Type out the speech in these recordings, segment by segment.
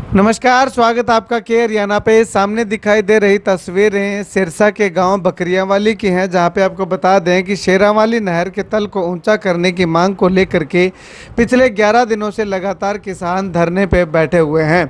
नमस्कार, स्वागत आपका के हरियाणा पे। सामने दिखाई दे रही तस्वीरें सिरसा के गांव बकरियावाली की हैं, जहां पे आपको बता दें कि शेरावाली नहर के तल को ऊंचा करने की मांग को लेकर के पिछले 11 दिनों से लगातार किसान धरने पे बैठे हुए हैं।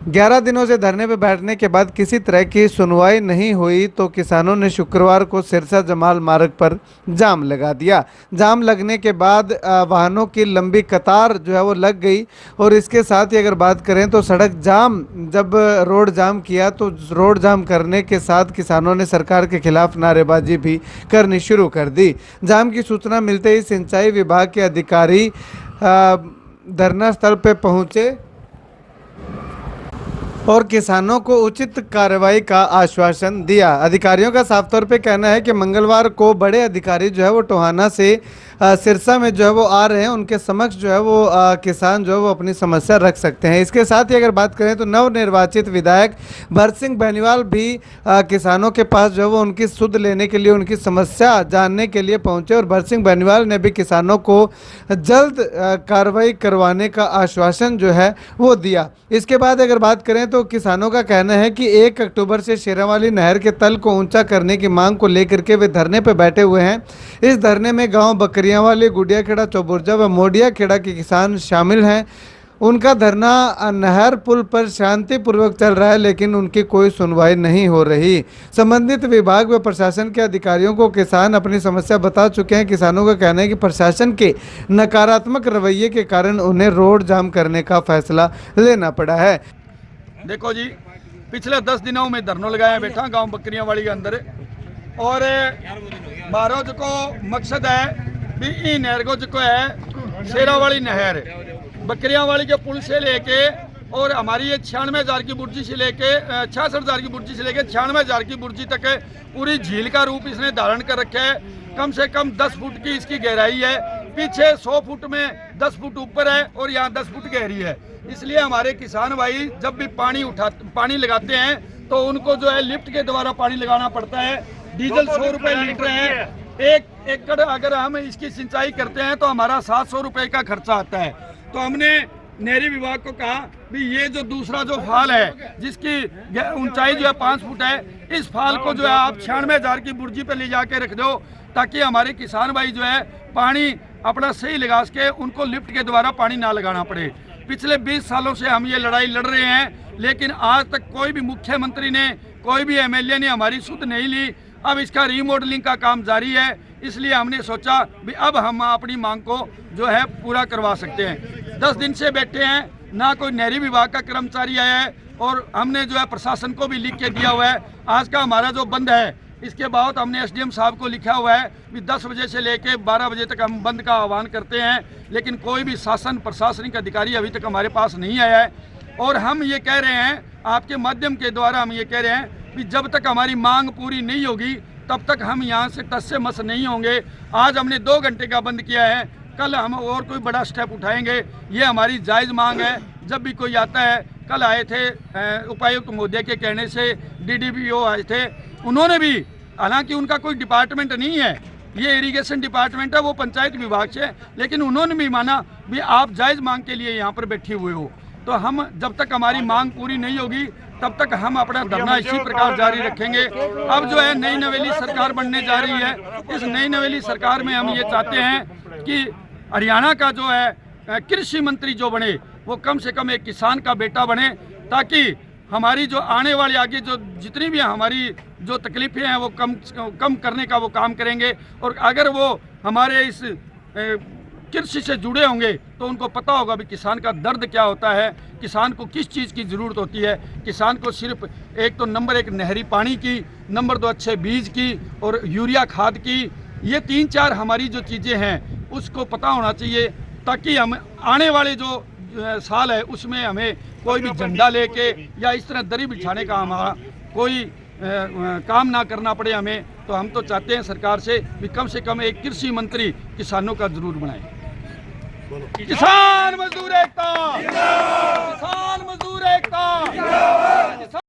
11 दिनों से धरने पे बैठने के बाद किसी तरह की सुनवाई नहीं हुई तो किसानों ने शुक्रवार को सिरसा जमाल मार्ग पर जाम लगा दिया। जाम लगने के बाद वाहनों की लंबी कतार जो है वो लग गई। और इसके साथ ही अगर बात करें तो सड़क जाम, जब रोड जाम किया तो रोड जाम करने के साथ किसानों ने सरकार के खिलाफ नारेबाजी भी करनी शुरू कर दी। जाम की सूचना मिलते ही सिंचाई विभाग के अधिकारी धरना स्थल पर पहुंचे और किसानों को उचित कार्रवाई का आश्वासन दिया। अधिकारियों का साफ तौर पे कहना है कि मंगलवार को बड़े अधिकारी जो है वो टोहाना से सिरसा में जो है वो आ रहे हैं। उनके समक्ष जो है वो किसान जो है वो अपनी समस्या रख सकते हैं। इसके साथ ही अगर बात करें तो नवनिर्वाचित विधायक भरत सिंह बेनीवाल भी किसानों के पास जो है वो उनकी सुध लेने के लिए, उनकी समस्या जानने के लिए पहुंचे। और भरत सिंह बेनीवाल ने भी किसानों को जल्द कार्रवाई करवाने का आश्वासन जो है वो दिया। इसके बाद अगर बात करें तो किसानों का कहना है कि 1 अक्टूबर से शेरावाली नहर के तल को ऊंचा करने की मांग को लेकर के वे धरने पर बैठे हुए हैं। इस धरने में गांव बकरियावाली, गुडिया खेड़ा, चौबुर्जा व मोडिया खेड़ा के किसान शामिल हैं। उनका धरना नहर पुल पर शांतिपूर्वक चल रहा है, लेकिन उनकी कोई सुनवाई नहीं हो रही। संबंधित विभाग व प्रशासन के अधिकारियों को किसान अपनी समस्या बता चुके हैं। किसानों का कहना है कि प्रशासन के नकारात्मक रवैये के कारण उन्हें रोड जाम करने का फैसला लेना पड़ा है। देखो जी, पिछले 10 दिनों में धरनों लगाया बैठा गांव बकरियावाली के अंदर। और मारो जो को मकसद है भी ई नहर को जो है शेरावाली नहर बकरियावाली के पुल से लेके और हमारी ये 96,000 की बुर्जी से लेके 66,000 की बुर्जी से लेके 96,000 की बुर्जी तक है। पूरी झील का रूप इसने धारण कर रखा है। कम से कम 10 फुट की इसकी गहराई है। पीछे 100 फुट में 10 फुट ऊपर है और यहाँ 10 फुट गहरी है। इसलिए हमारे किसान भाई जब भी पानी लगाते हैं तो उनको जो है लिफ्ट के द्वारा पानी लगाना पड़ता है। डीजल 100 रुपये लीटर है। 1 एकड़ अगर हम इसकी सिंचाई करते हैं तो हमारा 700 रुपये का खर्चा आता है। तो हमने नहरी विभाग को कहा भी ये जो दूसरा जो फाल है जिसकी ऊंचाई जो है 5 फुट है, इस फाल को जो है आप 96,000 की बुर्जी पे ले जाके रख दो, ताकि हमारे किसान भाई जो है पानी अपना सही लगा सके, उनको लिफ्ट के द्वारा पानी ना लगाना पड़े। पिछले 20 सालों से हम ये लड़ाई लड़ रहे हैं, लेकिन आज तक कोई भी मुख्यमंत्री ने, कोई भी MLA ने हमारी सुध नहीं ली। अब इसका रीमॉडलिंग का काम जारी है, इसलिए हमने सोचा भी अब हम अपनी मांग को जो है पूरा करवा सकते हैं। 10 दिन से बैठे हैं, ना कोई नहरी विभाग का कर्मचारी आया है और हमने जो है प्रशासन को भी लिख के दिया हुआ है। आज का हमारा जो बंद है, इसके बाद हमने SDM साहब को लिखा हुआ है कि 10 बजे से लेकर 12 बजे तक हम बंद का आह्वान करते हैं, लेकिन कोई भी शासन प्रशासनिक अधिकारी अभी तक हमारे पास नहीं आया है। और हम ये कह रहे हैं, आपके माध्यम के द्वारा हम ये कह रहे हैं कि जब तक हमारी मांग पूरी नहीं होगी तब तक हम यहाँ से टस से मस नहीं होंगे। आज हमने 2 घंटे का बंद किया है, कल हम और कोई बड़ा स्टेप उठाएंगे। ये हमारी जायज़ मांग है। जब भी कोई आता है, कल आए थे उपायुक्त महोदय के कहने से DDPO आए थे, उन्होंने भी, हालांकि उनका कोई डिपार्टमेंट नहीं है, ये इरिगेशन डिपार्टमेंट है, वो पंचायत विभाग से, लेकिन उन्होंने भी माना भी आप जायज़ मांग के लिए यहाँ पर बैठे हुए हो। तो हम जब तक हमारी मांग पूरी नहीं होगी तब तक हम अपना धरना इसी प्रकार जारी रखेंगे। अब जो है नई नवेली सरकार बनने जा रही है। इस नई नवेली सरकार में हम ये चाहते हैं कि हरियाणा का जो है कृषि मंत्री जो बने वो कम से कम एक किसान का बेटा बने, ताकि हमारी जो आने वाली आगे जो जितनी भी हमारी जो तकलीफें हैं वो कम करने का वो काम करेंगे। और अगर वो हमारे इस कृषि से जुड़े होंगे तो उनको पता होगा भी किसान का दर्द क्या होता है, किसान को किस चीज़ की ज़रूरत होती है। किसान को सिर्फ एक तो नंबर 1 नहरी पानी की, नंबर 2 अच्छे बीज की और यूरिया खाद की, ये 3-4 हमारी जो चीज़ें हैं उसको पता होना चाहिए, ताकि हम आने वाले जो साल है उसमें हमें कोई भी झंडा लेके या इस तरह दरी बिछाने का हमारा कोई काम ना करना पड़े हमें। तो हम तो चाहते हैं सरकार से कम एक कृषि मंत्री किसानों का जरूर बनाए। किसान मजदूर एकता, किसान मजदूर एकता।